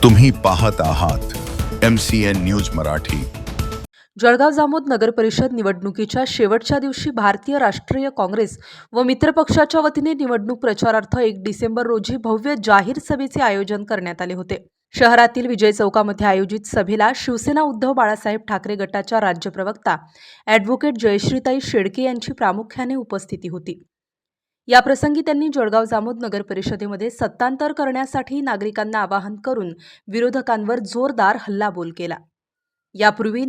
तुम्ही पाहत आहात MCN न्यूज मराठी। जळगाव जामोद नगर परिषद निवडणुकीच्या शेवटच्या दिवशी भारतीय राष्ट्रीय काँग्रेस व मित्रपक्षाच्या वतीने निवडणूक प्रचारार्थ 1 डिसेंबर रोजी भव्य जाहीर सभेचे आयोजन करण्यात आले होते। शहरातील विजय चौकामध्ये आयोजित सभेला शिवसेना उद्धव बाळासाहेब ठाकरे गटाच्या राज्य प्रवक्ता ॲडव्होकेट जयश्रीताई शेळके यांची प्रामुख्याने उपस्थिती होती। या प्रसंगी त्यांनी जळगाव जामोद नगर परिषदेमध्ये सत्तांतर करण्यासाठी नागरिकांना आवाहन करून विरोधकांवर जोरदार हल्लाबोल केला। यापूर्वी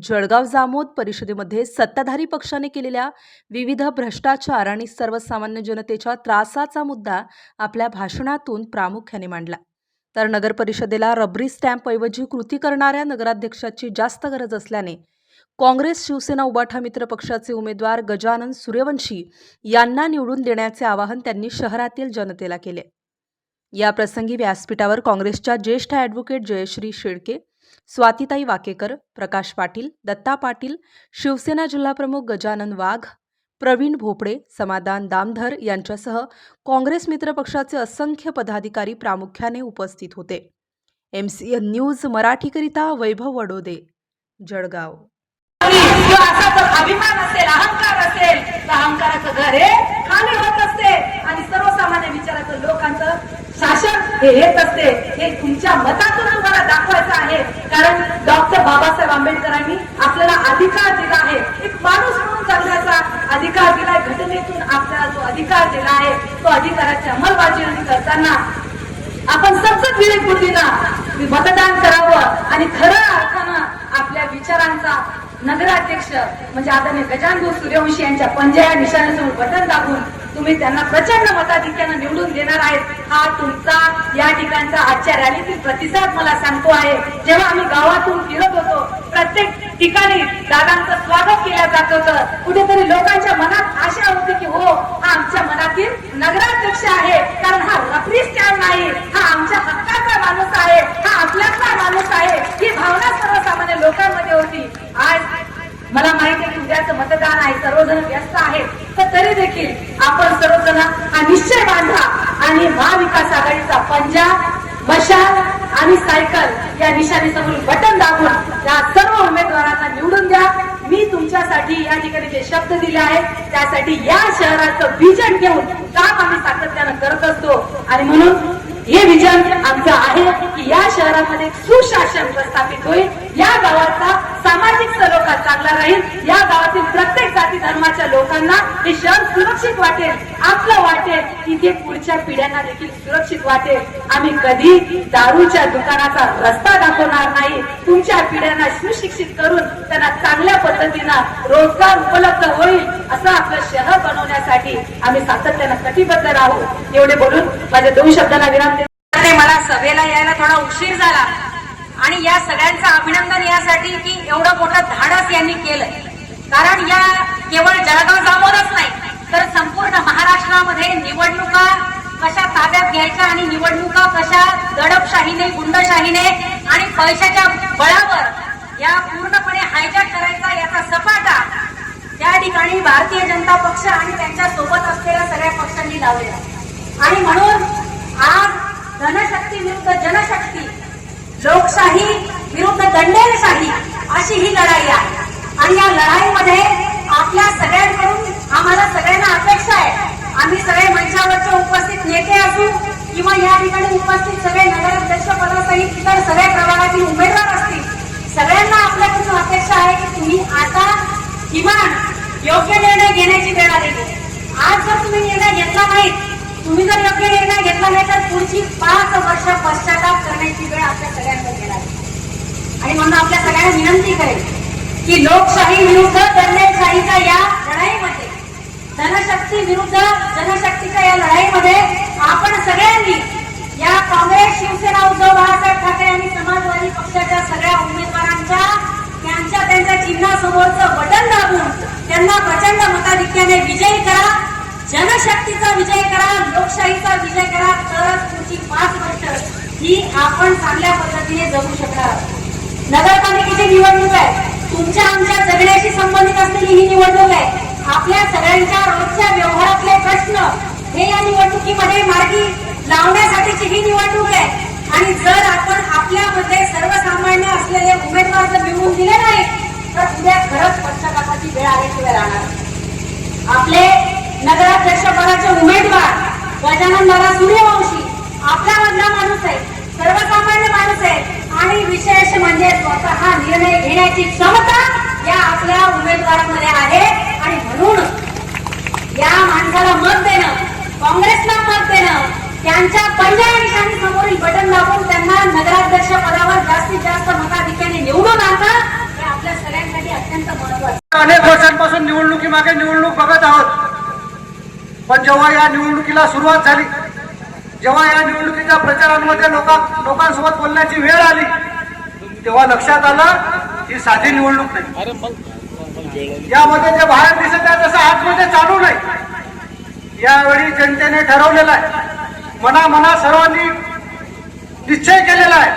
जळगाव जामोद परिषदेमध्ये सत्ताधारी पक्षाने केलेल्या विविध भ्रष्टाचार आणि सर्वसामान्य जनतेच्या त्रासाचा मुद्दा आपल्या भाषणातून प्रामुख्याने मांडला। तर नगर परिषदेला रबरी स्टॅम्पऐवजी कृती करणाऱ्या नगराध्यक्षाची जास्त गरज असल्याने काँग्रेस शिवसेना उबाठा मित्र पक्षाचे उमेदवार गजानन सूर्यवंशी यांना निवडून देण्याचे आवाहन त्यांनी शहरातील जनतेला केले। या प्रसंगी व्यासपीठावर काँग्रेसच्या ज्येष्ठ ॲडव्होकेट जयश्री शेळके, स्वातीताई वाकेकर, प्रकाश पाटील, दत्ता पाटील, शिवसेना जिल्हाप्रमुख गजानन वाघ, प्रवीण भोपळे, समाधान दामधर यांच्यासह काँग्रेस मित्र पक्षाचे असंख्य पदाधिकारी प्रामुख्याने उपस्थित होते। MCN न्यूज मराठीकरिता वैभव वडोदे, जळगाव। असा जर अभिमान असेल, अहंकार असेल तर अहंकाराचं घर हे खाली होत असते आणि सर्वसामान्य विचाराचं लोकांचं शासन हे येत असते। हे तुमच्या मतातून तुम्हाला दाखवायचं आहे, कारण डॉक्टर बाबासाहेब आंबेडकरांनी आपल्याला अधिकार दिला आहे, एक माणूस म्हणून जगण्याचा अधिकार दिलाय। घटनेतून आपल्याला जो अधिकार दिला आहे तो अधिकाराची अंमलबजावणी करताना आपण सतत विवेकबुद्धीनं मतदान करावं आणि खऱ्या अर्थानं आपल्या विचारांचा नगराध्यक्ष म्हणजे आदरणीय गजानन सूर्यवंशी यांच्या पंजा निशाण्यासमोर बटन दाबून तुम्ही त्यांना प्रचंड मताधिक्यानं निवडून देणार आहेत। हा तुमचा या ठिकाणचा आजच्या रॅलीतील प्रतिसाद मला सांगतो आहे। जेव्हा आम्ही गावातून फिरत होतो प्रत्येक ठिकाणी दादांचं स्वागत केलं जात होतं। कुठेतरी लोकांच्या मनात आशा होती की हो, हा आमच्या मनातील नगराध्यक्ष आहे, कारण हा रबरी स्टॅम्प नाही, हा आमच्या हक्काचा माणूस आहे, हा आपल्यातला माणूस आहे, ही भावना सर्वसामान्य लोकांमध्ये होती। आज मला माहिती आहे की उद्याचं मतदान आहे, सर्वजण व्यस्त आहेत, तर तरी देखील आपण सर्वजण हा निश्चय बांधा आणि महाविकास आघाडीचा पंजा, मशाल आणि सायकल या निशाणीसमोर बटन दाबून या सर्व उमेदवारांना निवडून द्या। मी तुमच्यासाठी या ठिकाणी जे शब्द दिले आहेत त्यासाठी या शहराचं विजन घेऊन काम आम्ही सातत्यानं करत असतो आणि म्हणून हे विजन आमचं आहे की या शहरामध्ये सुशासन प्रस्थापित होईल, या गावाचा सामाजिक सलोखा चांगला राहील, या गावातील प्रत्येक जाती धर्माच्या लोकांना हे शहर सुरक्षित वाटेल, आपलं वाटेल, तिथे पुढच्या पिढ्यांना देखील सुरक्षित वाटेल। आम्ही कधी दारूच्या दुकानाचा रस्ता दाखवणार नाही, तुमच्या पिढ्यांना सुशिक्षित करून त्यांना चांगल्या पद्धतीनं रोजगार उपलब्ध होईल असं आपलं शहर बनवण्यासाठी आम्ही सातत्यानं कटिबद्ध राहू। एवढे बोलून माझ्या 2 शब्दांना विराम देतो। मला सभेला यायला थोडा उशीर झाला आणि या सगळ्यांचं अभिनंदन यासाठी की एवढं मोठं धाडस यांनी केलंय, कारण या केवळ जळगाव जामोदच नाही तर संपूर्ण महाराष्ट्रामध्ये निवडणुका कशा ताब्यात घ्यायच्या आणि निवडणुका कशा दडपशाहीने, गुंडशाहीने आणि पैशाच्या बळावर या पूर्णपणे हायजॅक करायचा याचा सपाटा त्या ठिकाणी भारतीय जनता पक्ष आणि त्यांच्या सोबत असलेल्या सगळ्या पक्षांनी लावलेला। आणि म्हणून आज धनशक्ती विरुद्ध जनशक्ती, लोकशाही विरुद्ध दंडेलशाही अशी ही लढाई आहे। आणि या लढाईमध्ये आपल्या सगळ्यांकडून आम्हाला सगळ्यांना अपेक्षा आहे, आम्ही सगळे मंचावरचे उपस्थित नेते असू किंवा या ठिकाणी उपस्थित सगळे नगराध्यक्ष पदासहित इतर सगळ्या प्रभागातील उमेदवार असतील, सगळ्यांना आपल्याकडून अपेक्षा आहे की तुम्ही आता किमान योग्य निर्णय घेण्याची वेळ आलेली। आज जर तुम्ही निर्णय घेतला नाही, तुम्ही जर योग्य निर्णय घेतला नाही तर पुढची 5 वर्ष पश्चाताप करण्याची वेळ आपल्या सगळ्यांवर येणार आहे। आणि म्हणून आपल्या सगळ्यांना विनंती करेल की लोकशाही विरुद्ध दंडेलशाहीच्या या लढाईमध्ये, धनशक्ती विरुद्ध जनशक्तीच्या या लढाईमध्ये आपण सगळ्यांनी या काँग्रेस, शिवसेना, उद्धव बाळासाहेब ठाकरे आणि समाजवादी पक्षाच्या सगळ्या उमेदवारांच्या त्यांच्या चिन्हासमोरचं बटन दाबून त्यांना प्रचंड मताधिक्याने विजयी करा, जनशक्तीचा विजय करा, लोकशाहीचा विजय करा, तरच पुढची 5 वर्ष ही आपण चांगल्या पद्धतीने जगू शकणार आहोत। नगरपालिकेची निवडणूक आहे, तुमच्या आमच्या जगण्याशी संबंधित असलेली ही निवडणूक आहे। आपल्या सगळ्यांच्या रोजच्या व्यवहारातले प्रश्न हे या निवडणुकीमध्ये मार्गी लावण्यासाठीची ही निवडणूक आहे। आणि जर आपण नगराध्यक्षपदाचे उमेदवार गजानन दादा सूर्यवंशी आपल्यामधला माणूस आहे, सर्वसामान्य माणूस आहे आणि विशेष म्हणजे स्वतः निर्णय घेण्याची क्षमता या आपल्या उमेदवारामध्ये आहे. आणि म्हणून या माणसाला मत देणं, काँग्रेसला मत देणं, त्यांच्या पंजा निशाणी समोरील बटन दाबून त्यांना नगराध्यक्ष पदावर जास्तीत जास्त मताधिक्याने निवडून आणणं हे आपल्या सगळ्यांसाठी अत्यंत महत्वाचं आहे. अनेक वर्षांपासून निवडणुकीमागे निवडणूक बघत आहोत, पण जेव्हा या निवडणुकीला सुरुवात झाली, जेव्हा या निवडणुकीच्या प्रचारांमध्ये लोकांसोबत बोलण्याची वेळ आली, तेव्हा लक्षात आलं ही साधी निवडणूक नाही. यामध्ये जे बाहेर दिसत आहे तसं आतमध्ये चालू नाही. यावेळी जनतेने ठरवलेलं आहे, मना सर्वांनी निश्चय केलेला आहे.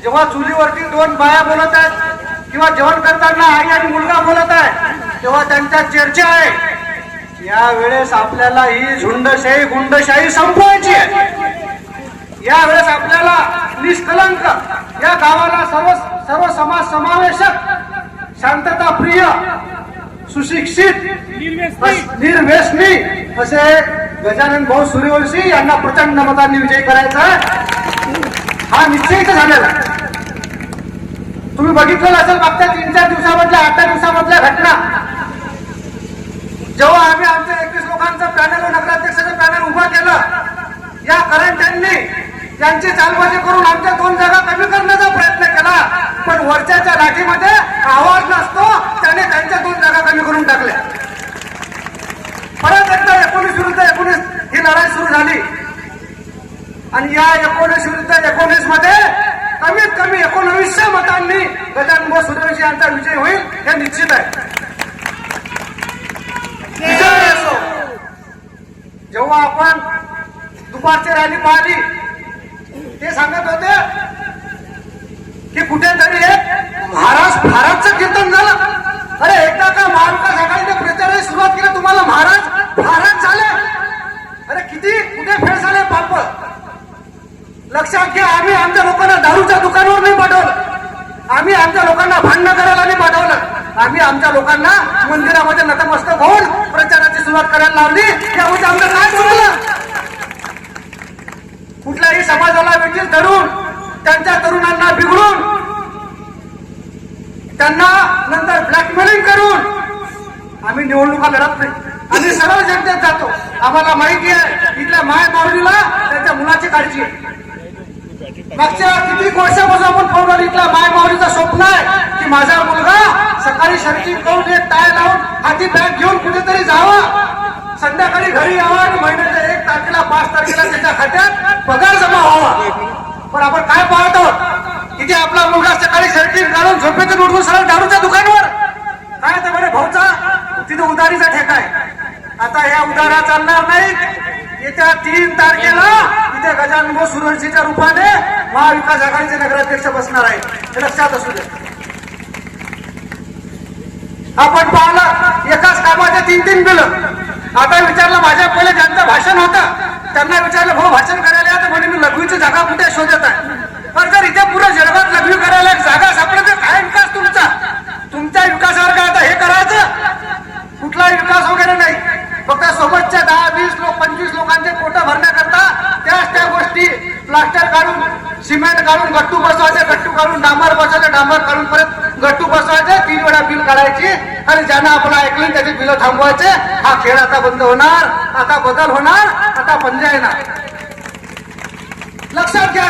जेव्हा चुलीवरती दोन बाया बोलत आहेत किंवा जेवण करताना आई आणि मुलगा बोलत आहे, तेव्हा त्यांच्या चर्चा आहे. यावेळेस आपल्याला ही झुंडशाही गुंडशाही संपवायची आहे. यावेळेस आपल्याला निष्कलंक या गावाला सर्व समाज समावेशक, शांतता प्रिय, सुशिक्षित, निर्व्यसनी असे गजानन भाऊ सूर्यवंशी यांना प्रचंड मतांनी विजयी करायचा हा निश्चय झालेला. तुम्ही बघितलेलं असेल मागच्या 3-4 दिवसामधल्या 8 दिवसामधल्या घटना. जेव्हा आम्ही आमच्या 21 लोकांचं पॅनल व नगराध्यक्षाचं पॅनल उभं केलं, या करंट्यांनी त्यांची चालबाजी करून आमच्या 2 जागा कमी करण्याचा प्रयत्न केला, पण वरच्या लाठीमध्ये आवाज नसतो, त्याने त्यांच्या 2 जागा कमी करून टाकल्या. परत एकदा 19 विरुद्ध 19 ही लढाई सुरू झाली आणि या 19 विरुद्ध 19 मध्ये कमीत कमी 1900 मतांनी गजानन भाऊ सूर्यवंशी यांचा विजय होईल हे निश्चित आहे. जेव्हा आपण दुपारची रॅली पाहिली, ते सांगत होते की कुठेतरी एक महाराजचं कीर्तन झालं. अरे एकदा का महाविकास आघाडीने प्रचाराला सुरुवात केली, तुम्हाला महाराज झाले. अरे किती कुठे फेड झाले पाप. लक्षात घ्या, आम्ही आमच्या लोकांना दारूच्या दुकानावर नाही पाठवलं, आम्ही आमच्या लोकांना भांडण करायला नाही पाठवलं, आम्ही आमच्या लोकांना मंदिरामध्ये नतमस्तक होऊन प्रचाराची सुरुवात करायला लावली. त्यामुळे आमचं काय चुकलं? कुठल्याही समाजाला वेठीस धरून, त्यांच्या तरुणांना बिघडून, त्यांना नंतर ब्लॅकमेलिंग करून आम्ही निवडणुका लढत नाही. आम्ही सरळ जनतेत जातो. आम्हाला माहिती आहे इथल्या माय माऊलीला त्यांच्या मुलाची काळजी आहे. मागच्या किती वर्षापासून आपण पाहून इथल्या माय माऊलीचं स्वप्न आहे की माझा मुलगा सकाळी शर्टिंग करून एक टाय लावून हाती बॅग घेऊन कुठेतरी जावा, संध्याकाळी घरी यावा आणि महिन्याच्या 1 तारखेला 5 तारखेला त्याच्या खात्यात पगार जमा व्हावा. पण आपण काय पाहत आहोत की आपला मुलगा सकाळी शर्टिंग घालून झोपेतून उठून सरळ दारूच्या दुकानावर. काय तर बरे भाऊचा तिथे उधारीचा ठेका आहे. आता या उधारा चालणार नाही. येत्या 3 तारखेला इथे गजानन भाऊ सूर्यवंशीच्या रूपाने महाविकास आघाडीचे नगराध्यक्ष बसणार आहे, हे लक्षात असू दे. आपण पाहिलं एकाच कामाचे 3-3 बिलं. आता विचारलं, माझ्या पहिले ज्यांचं भाषण होतं त्यांना विचारलं, भाऊ भाषण करायला या, तर म्हणे मी लघवीची जागा कुठे शोधत आहे. पण जर इथे पुढे जळगावात लघवी करायला एक जागा सापडत, काय विकास तुमचा? तुमच्या विकासावर काय आता हे करायचं? कुठलाही विकास वगैरे नाही. फक्त सोबतच्या 10-20 लोक 25 लोकांचे पोट भरण्याकरता त्या गोष्टी प्लास्टर काढून, सिमेंट काढून गट्टू बसवायचे, गट्टू काढून डांबर बसवायचे, डांबर काढून परत गट्टू बसवायचे, 3 वेळा बिल काढायची आणि ज्यांना आपण ऐकलं त्याची बिलं थांबवायचे. हा खेळ आता बंद होणार, आता बदल होणार, आता पंजा येणार. लक्षात घ्या.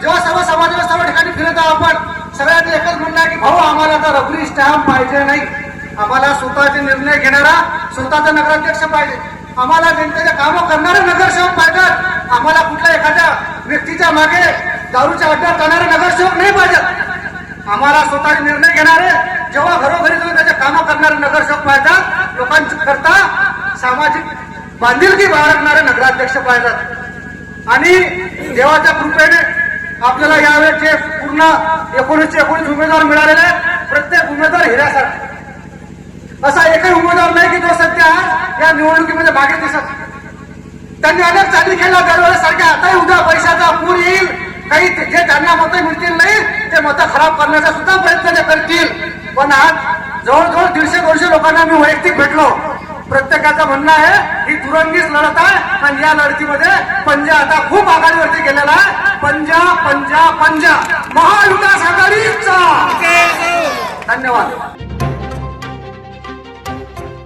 जेव्हा सर्व समाजाला सर्व ठिकाणी फिरत आहोत आपण सगळ्यांनी एकच म्हणणं आहे की भाऊ आम्हाला आता रबरी स्टॅम्प पाहिजे नाही, आम्हाला स्वतःचे निर्णय घेणारा स्वतःचा नगराध्यक्ष पाहिजे, आम्हाला जनतेचे कामं करणारे नगरसेवक पाहिजेत, आम्हाला कुठल्या एखाद्या व्यक्तीच्या मागे दारूच्या अड्ड्यात जाणारे नगरसेवक नाही पाहिजेत, आम्हाला स्वतःचे निर्णय घेणारे जेव्हा घरोघरी जाऊन त्याचे कामं करणारे नगरसेवक पाहिजेत, लोकांच्या करता सामाजिक बांधिलकी बाळगणारे नगराध्यक्ष पाहिजेत. आणि देवाच्या कृपेने आपल्याला यावेळेस जे पूर्ण 19 उमेदवार मिळालेले आहेत, प्रत्येक उमेदवार हिऱ्यासारखे. असा एकही उमेदवार नाही की जो सध्या या निवडणुकीमध्ये मागे दिसत. त्यांनी अनेक चाली केल्या दरवेळेस सारख्या. आताही उद्या पैशाचा पूर येईल, काही जे त्यांना मतं मिळतील नाही ते मतं खराब करण्याचा सुद्धा प्रयत्न ते करतील. पण आज जवळजवळ 150-200 लोकांना मी वैयक्तिक भेटलो. प्रत्येकाचं म्हणणं आहे ही दुरंगीच लढत आहे आणि या लढतीमध्ये पंजा आता खूप आघाडीवरती गेलेला आहे. पंजा पंजा पंजा महाविकास आघाडीचा. धन्यवाद.